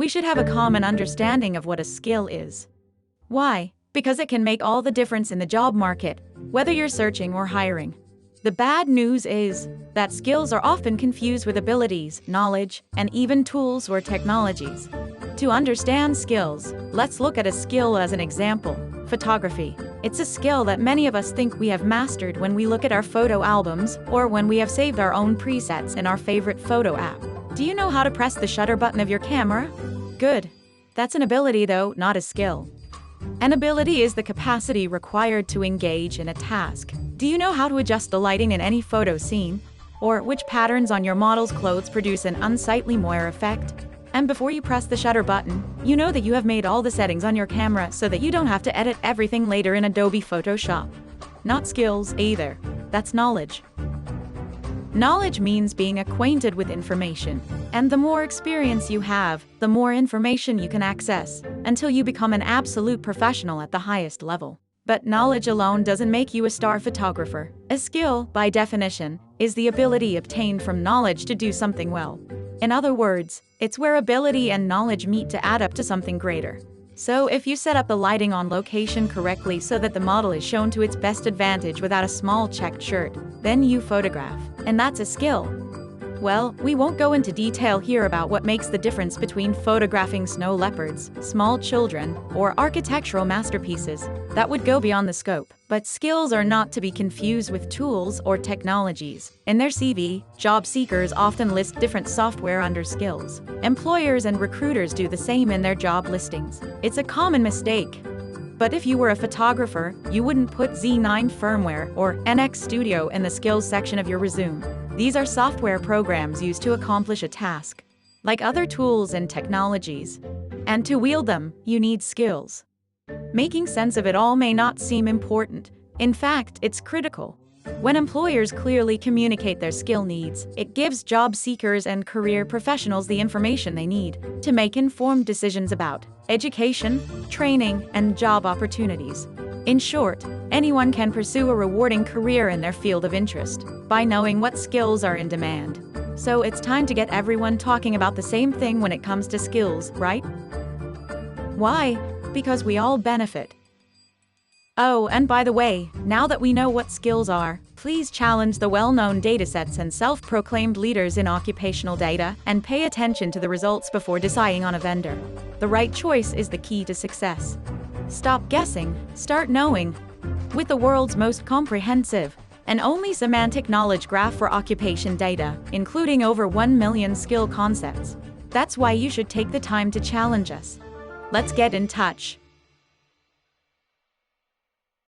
we should have a common understanding of what a skill is. Why? Because it can make all the difference in the job market, whether you're searching or hiring. The bad news is that skills are often confused with abilities, knowledge, and even tools or technologies. To understand skills, let's look at a skill as an example: photography. It's a skill that many of us think we have mastered when we look at our photo albums or when we have saved our own presets in our favorite photo app. Do you know how to press the shutter button of your camera? Good. That's an ability though, not a skill. An ability is the capacity required to engage in a task. Do you know how to adjust the lighting in any photo scene? Or which patterns on your model's clothes produce an unsightly moire effect? And before you press the shutter button, you know that you have made all the settings on your camera so that you don't have to edit everything later in Adobe Photoshop. Not skills either. That's knowledge. Knowledge means being acquainted with information, and the more experience you have, the more information you can access, until you become an absolute professional at the highest level. But knowledge alone doesn't make you a star photographer. A skill, by definition, is the ability obtained from knowledge to do something well. In other words, it's where ability and knowledge meet to add up to something greater. So if you set up the lighting on location correctly so that the model is shown to its best advantage without a small checked shirt, then you photograph, and that's a skill. Well, we won't go into detail here about what makes the difference between photographing snow leopards, small children, or architectural masterpieces. That would go beyond the scope. But skills are not to be confused with tools or technologies. In their CV, job seekers often list different software under skills. Employers and recruiters do the same in their job listings. It's a common mistake. But if you were a photographer, you wouldn't put Z9 firmware or NX Studio in the skills section of your resume. These are software programs used to accomplish a task, like other tools and technologies. And to wield them, you need skills. Making sense of it all may not seem important. In fact, it's critical. When employers clearly communicate their skill needs, it gives job seekers and career professionals the information they need to make informed decisions about education, training, and job opportunities. In short, anyone can pursue a rewarding career in their field of interest by knowing what skills are in demand. So it's time to get everyone talking about the same thing when it comes to skills, right? Why? Because we all benefit. Oh, and by the way, now that we know what skills are, please challenge the well-known datasets and self-proclaimed leaders in occupational data and pay attention to the results before deciding on a vendor. The right choice is the key to success. Stop guessing, start knowing. With the world's most comprehensive and only semantic knowledge graph for occupation data, including over 1 million skill concepts. That's why you should take the time to challenge us. Let's get in touch.